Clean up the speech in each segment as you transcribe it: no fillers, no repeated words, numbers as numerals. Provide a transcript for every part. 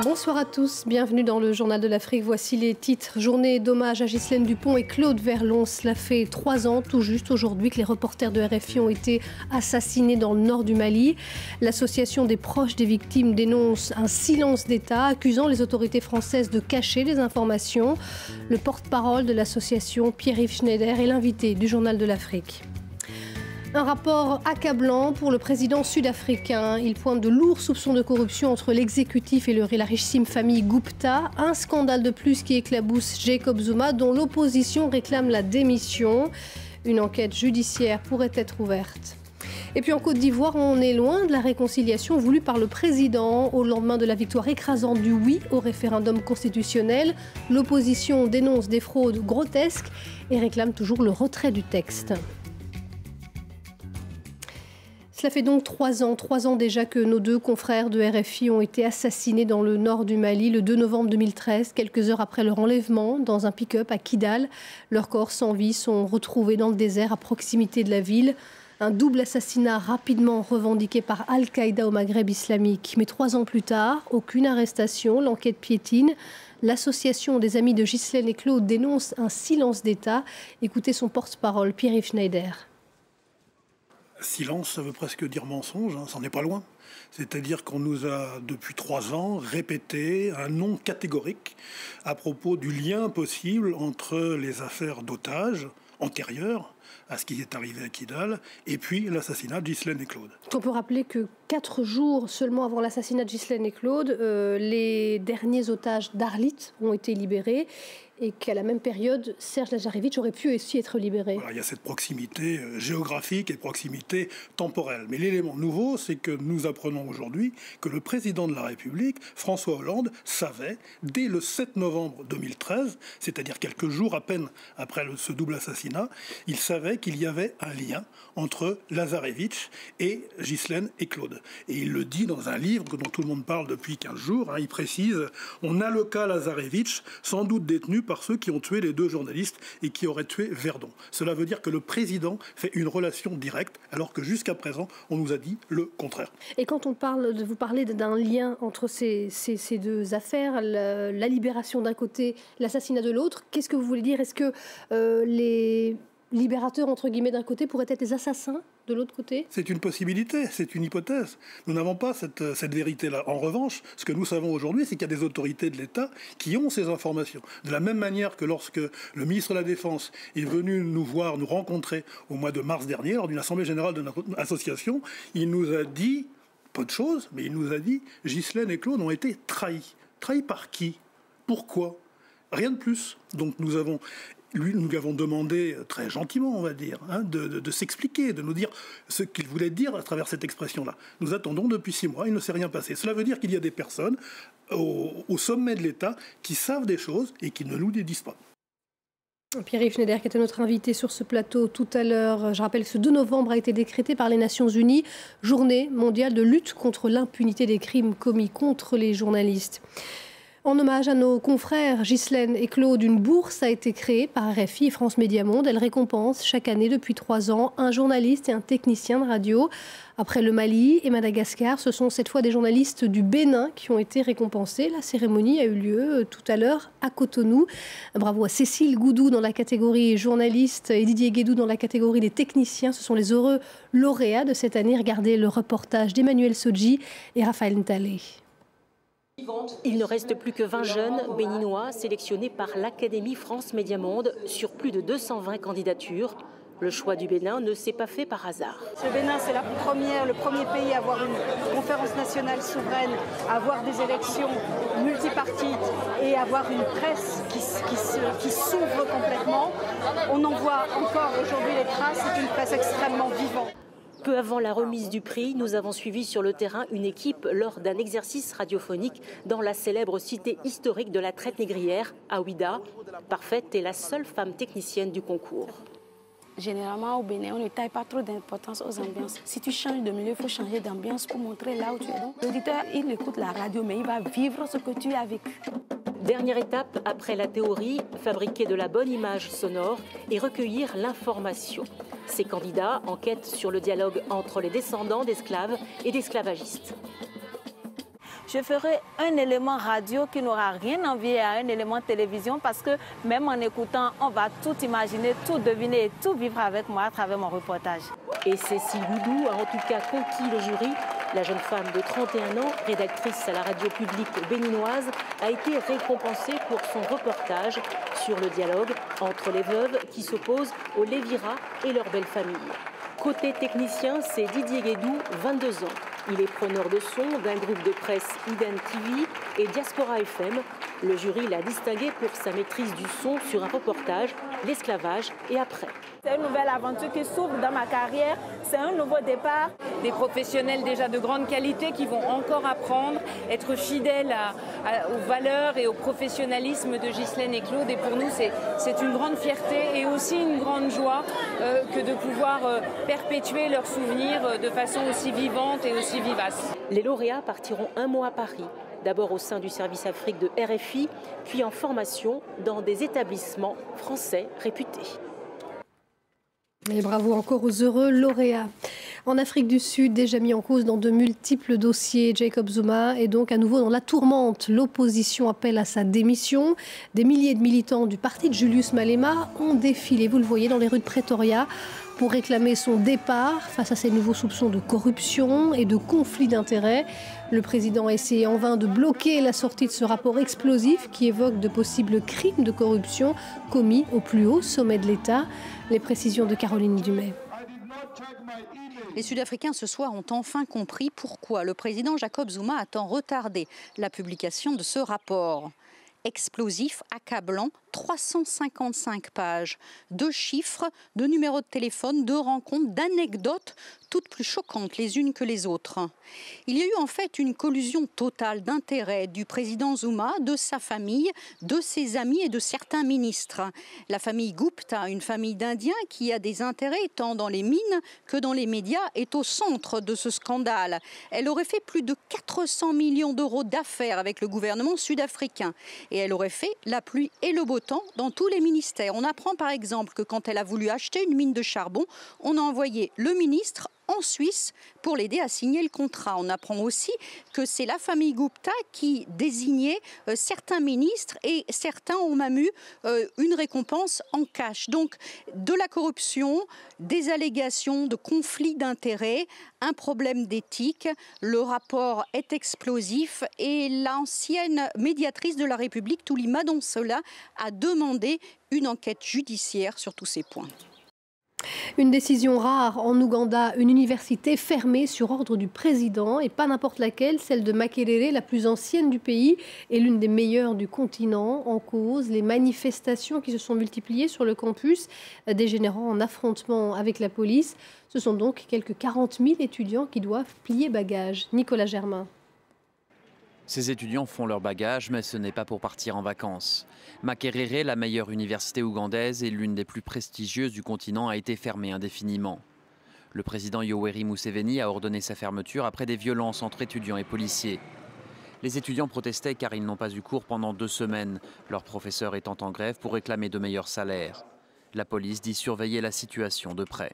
Bonsoir à tous, bienvenue dans le Journal de l'Afrique. Voici les titres. Journée d'hommage à Ghislaine Dupont et Claude Verlon. Cela fait 3 ans tout juste aujourd'hui que les reporters de RFI ont été assassinés dans le nord du Mali. L'association des proches des victimes dénonce un silence d'État, accusant les autorités françaises de cacher les informations. Le porte-parole de l'association, Pierre-Yves Schneider, est l'invité du Journal de l'Afrique. Un rapport accablant pour le président sud-africain. Il pointe de lourds soupçons de corruption entre l'exécutif et la richissime famille Gupta. Un scandale de plus qui éclabousse Jacob Zuma, dont l'opposition réclame la démission. Une enquête judiciaire pourrait être ouverte. Et puis en Côte d'Ivoire, on est loin de la réconciliation voulue par le président au lendemain de la victoire écrasante du oui au référendum constitutionnel. L'opposition dénonce des fraudes grotesques et réclame toujours le retrait du texte. Cela fait donc 3 ans déjà que nos 2 confrères de RFI ont été assassinés dans le nord du Mali le 2 novembre 2013, quelques heures après leur enlèvement dans un pick-up à Kidal. Leurs corps sans vie sont retrouvés dans le désert à proximité de la ville. Un double assassinat rapidement revendiqué par Al-Qaïda au Maghreb islamique. Mais 3 ans plus tard, aucune arrestation, l'enquête piétine. L'association des amis de Ghislaine et Claude dénonce un silence d'État. Écoutez son porte-parole, Pierre-Yves Schneider. Silence, ça veut presque dire mensonge, ça n'en est pas loin. C'est-à-dire qu'on nous a, depuis 3 ans, répété un non catégorique à propos du lien possible entre les affaires d'otages antérieures à ce qui est arrivé à Kidal et puis l'assassinat de Ghislaine et Claude. On peut rappeler que 4 jours seulement avant l'assassinat de Ghislaine et Claude, les derniers otages d'Arlit ont été libérés et qu'à la même période, Serge Lazarevic aurait pu aussi être libéré. Voilà, il y a cette proximité géographique et proximité temporelle. Mais l'élément nouveau, c'est que nous apprenons aujourd'hui que le président de la République, François Hollande, savait, dès le 7 novembre 2013, c'est-à-dire quelques jours à peine après ce double assassinat, il savait qu'il y avait un lien entre Lazarevic et Ghislaine et Claude. Et il le dit dans un livre dont tout le monde parle depuis 15 jours. Il précise « On a le cas Lazarevic, sans doute détenu par ceux qui ont tué les 2 journalistes et qui auraient tué Verdon ». Cela veut dire que le président fait une relation directe, alors que jusqu'à présent, on nous a dit le contraire. Et quand vous parlez d'un lien entre ces 2 affaires, la libération d'un côté, l'assassinat de l'autre, qu'est-ce que vous voulez dire? Est-ce que les libérateurs, entre guillemets, d'un côté pourraient être les assassins de l'autre côté? C'est une possibilité, c'est une hypothèse. Nous n'avons pas cette vérité-là. En revanche, ce que nous savons aujourd'hui, c'est qu'il y a des autorités de l'État qui ont ces informations. De la même manière que lorsque le ministre de la Défense est venu nous rencontrer au mois de mars dernier, lors d'une assemblée générale de notre association, il nous a dit, peu de choses, mais il nous a dit « Ghislaine et Claude ont été trahis ». Trahis par qui? Pourquoi? Rien de plus. Donc nous lui avons demandé, très gentiment, on va dire, de s'expliquer, de nous dire ce qu'il voulait dire à travers cette expression-là. Nous attendons depuis 6 mois, il ne s'est rien passé. Cela veut dire qu'il y a des personnes au sommet de l'État qui savent des choses et qui ne nous les disent pas. Pierre-Yves Schneider, qui était notre invité sur ce plateau tout à l'heure. Je rappelle que ce 2 novembre a été décrété par les Nations Unies, journée mondiale de lutte contre l'impunité des crimes commis contre les journalistes. En hommage à nos confrères Ghislaine et Claude, une bourse a été créée par RFI et France Média Monde. Elle récompense chaque année depuis 3 ans un journaliste et un technicien de radio. Après le Mali et Madagascar, ce sont cette fois des journalistes du Bénin qui ont été récompensés. La cérémonie a eu lieu tout à l'heure à Cotonou. Bravo à Cécile Goudou dans la catégorie journaliste et Didier Guédou dans la catégorie des techniciens. Ce sont les heureux lauréats de cette année. Regardez le reportage d'Emmanuel Sodji et Raphaël Ntalé. Il ne reste plus que 20 jeunes béninois sélectionnés par l'Académie France Média Monde sur plus de 220 candidatures. Le choix du Bénin ne s'est pas fait par hasard. Le Bénin, c'est le premier pays à avoir une conférence nationale souveraine, à avoir des élections multipartites et à avoir une presse qui s'ouvre complètement. On en voit encore aujourd'hui les traces, c'est une presse extrêmement vivante. Peu avant la remise du prix, nous avons suivi sur le terrain une équipe lors d'un exercice radiophonique dans la célèbre cité historique de la traite négrière, à Ouida. Parfaite est la seule femme technicienne du concours. Généralement, au Bénin, on ne taille pas trop d'importance aux ambiances. Si tu changes de milieu, il faut changer d'ambiance pour montrer là où tu es. Donc, l'auditeur, il écoute la radio, mais il va vivre ce que tu as vécu. Dernière étape, après la théorie, fabriquer de la bonne image sonore et recueillir l'information. Ces candidats enquêtent sur le dialogue entre les descendants d'esclaves et d'esclavagistes. je ferai un élément radio qui n'aura rien envié à un élément télévision parce que même en écoutant, on va tout imaginer, tout deviner et tout vivre avec moi à travers mon reportage. Et Cécile Goudou a en tout cas conquis le jury. La jeune femme de 31 ans, rédactrice à la radio publique béninoise, a été récompensée pour son reportage sur le dialogue entre les veuves qui s'opposent aux Lévira et leur belle famille. Côté technicien, c'est Didier Guédou, 22 ans. Il est preneur de son d'un groupe de presse Iden TV et Diaspora FM. Le jury l'a distingué pour sa maîtrise du son sur un reportage, l'esclavage et après. C'est une nouvelle aventure qui s'ouvre dans ma carrière, c'est un nouveau départ. Des professionnels déjà de grande qualité qui vont encore apprendre, être fidèles aux valeurs et au professionnalisme de Ghislaine et Claude. Et pour nous, c'est une grande fierté et aussi une grande joie que de pouvoir perpétuer leurs souvenirs de façon aussi vivante et aussi vivace. Les lauréats partiront un mois à Paris. D'abord au sein du service Afrique de RFI, puis en formation dans des établissements français réputés. Et bravo encore aux heureux lauréats. En Afrique du Sud, déjà mis en cause dans de multiples dossiers, Jacob Zuma est donc à nouveau dans la tourmente. L'opposition appelle à sa démission. Des milliers de militants du parti de Julius Malema ont défilé, vous le voyez, dans les rues de Pretoria pour réclamer son départ face à ces nouveaux soupçons de corruption et de conflit d'intérêts. Le président a essayé en vain de bloquer la sortie de ce rapport explosif qui évoque de possibles crimes de corruption commis au plus haut sommet de l'État. Les précisions de Caroline Dumais. Les Sud-Africains ce soir ont enfin compris pourquoi le président Jacob Zuma a tant retardé la publication de ce rapport. Explosif, accablant, 355 pages, de chiffres, de numéros de téléphone, de rencontres, d'anecdotes, toutes plus choquantes les unes que les autres. Il y a eu en fait une collusion totale d'intérêts du président Zuma, de sa famille, de ses amis et de certains ministres. La famille Gupta, une famille d'Indiens qui a des intérêts tant dans les mines que dans les médias, est au centre de ce scandale. Elle aurait fait plus de 400 millions d'euros d'affaires avec le gouvernement sud-africain. Et elle aurait fait la pluie et le beau temps dans tous les ministères. On apprend par exemple que quand elle a voulu acheter une mine de charbon, on a envoyé le ministre en Suisse pour l'aider à signer le contrat. On apprend aussi que c'est la famille Gupta qui désignait certains ministres et certains ont même eu une récompense en cash. Donc de la corruption, des allégations de conflits d'intérêts, un problème d'éthique. Le rapport est explosif et l'ancienne médiatrice de la République, Thuli Madonsela, a demandé une enquête judiciaire sur tous ces points. Une décision rare en Ouganda, une université fermée sur ordre du président et pas n'importe laquelle, celle de Makerere, la plus ancienne du pays et l'une des meilleures du continent. En cause, les manifestations qui se sont multipliées sur le campus, dégénérant en affrontement avec la police. Ce sont donc quelques 40 000 étudiants qui doivent plier bagages. Nicolas Germain. Ces étudiants font leur bagage, mais ce n'est pas pour partir en vacances. Makerere, la meilleure université ougandaise et l'une des plus prestigieuses du continent, a été fermée indéfiniment. Le président Yoweri Museveni a ordonné sa fermeture après des violences entre étudiants et policiers. Les étudiants protestaient car ils n'ont pas eu cours pendant 2 semaines, leurs professeurs étant en grève pour réclamer de meilleurs salaires. La police dit surveiller la situation de près.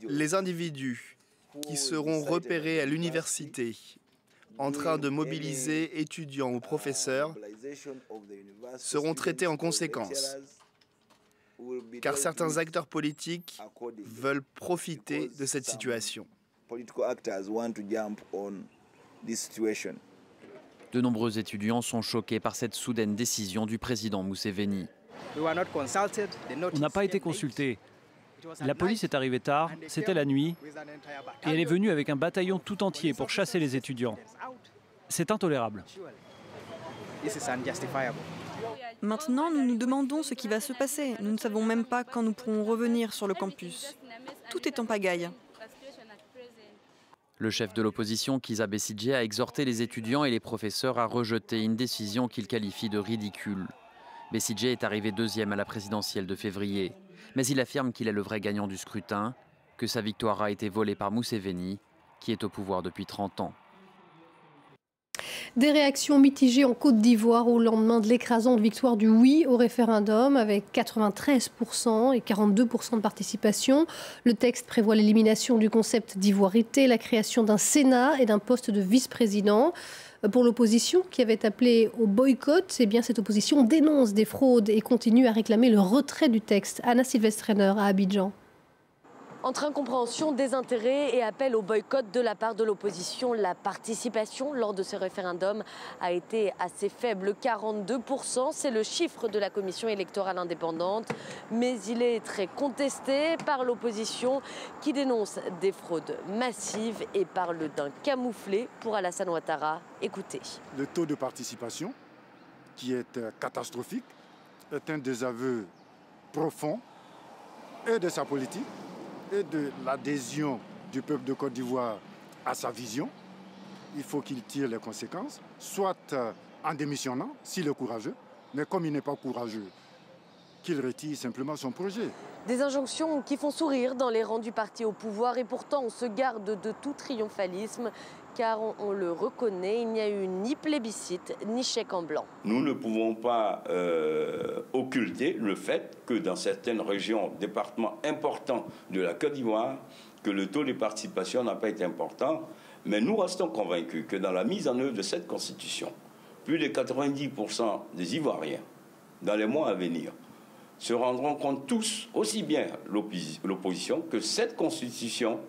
Les individus qui seront repérés à l'université en train de mobiliser étudiants ou professeurs seront traités en conséquence, car certains acteurs politiques veulent profiter de cette situation. De nombreux étudiants sont choqués par cette soudaine décision du président Museveni. On n'a pas été consultés. La police est arrivée tard, c'était la nuit, et elle est venue avec un bataillon tout entier pour chasser les étudiants. C'est intolérable. Maintenant, nous nous demandons ce qui va se passer. Nous ne savons même pas quand nous pourrons revenir sur le campus. Tout est en pagaille. Le chef de l'opposition, Kizza Besigye, a exhorté les étudiants et les professeurs à rejeter une décision qu'il qualifie de ridicule. Besigye est arrivé 2e à la présidentielle de février. Mais il affirme qu'il est le vrai gagnant du scrutin, que sa victoire a été volée par Museveni, qui est au pouvoir depuis 30 ans. Des réactions mitigées en Côte d'Ivoire au lendemain de l'écrasante victoire du oui au référendum avec 93% et 42% de participation. Le texte prévoit l'élimination du concept d'ivoirité, la création d'un Sénat et d'un poste de vice-président. Pour l'opposition qui avait appelé au boycott, eh bien cette opposition dénonce des fraudes et continue à réclamer le retrait du texte. Anna Silvestrener à Abidjan. Entre incompréhension, désintérêt et appel au boycott de la part de l'opposition, la participation lors de ce référendum a été assez faible, 42%. C'est le chiffre de la commission électorale indépendante. Mais il est très contesté par l'opposition qui dénonce des fraudes massives et parle d'un camouflet pour Alassane Ouattara. Écoutez. Le taux de participation, qui est catastrophique, est un désaveu profond et de sa politique, et de l'adhésion du peuple de Côte d'Ivoire à sa vision. Il faut qu'il tire les conséquences, soit en démissionnant, s'il est courageux, mais comme il n'est pas courageux, qu'il retire simplement son projet. Des injonctions qui font sourire dans les rangs du parti au pouvoir et pourtant on se garde de tout triomphalisme car on le reconnaît, il n'y a eu ni plébiscite ni chèque en blanc. Nous ne pouvons pas occulter le fait que dans certaines régions, départements importants de la Côte d'Ivoire, que le taux de participation n'a pas été important, mais nous restons convaincus que dans la mise en œuvre de cette constitution, plus de 90% des Ivoiriens, dans les mois à venir, se rendront compte tous, aussi bien l'opposition, que cette constitution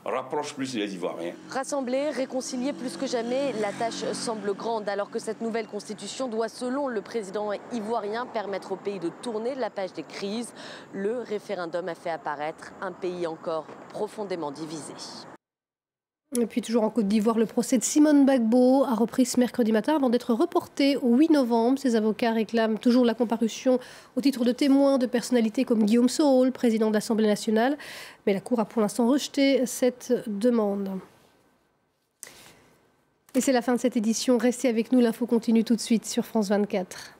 rapproche plus les Ivoiriens. Rassembler, réconcilier plus que jamais, la tâche semble grande alors que cette nouvelle constitution doit, selon le président ivoirien, permettre au pays de tourner la page des crises. Le référendum a fait apparaître un pays encore profondément divisé. Et puis toujours en Côte d'Ivoire, le procès de Simone Gbagbo a repris ce mercredi matin avant d'être reporté au 8 novembre. Ses avocats réclament toujours la comparution au titre de témoins de personnalités comme Guillaume Soro, président de l'Assemblée nationale. Mais la Cour a pour l'instant rejeté cette demande. Et c'est la fin de cette édition. Restez avec nous, l'info continue tout de suite sur France 24.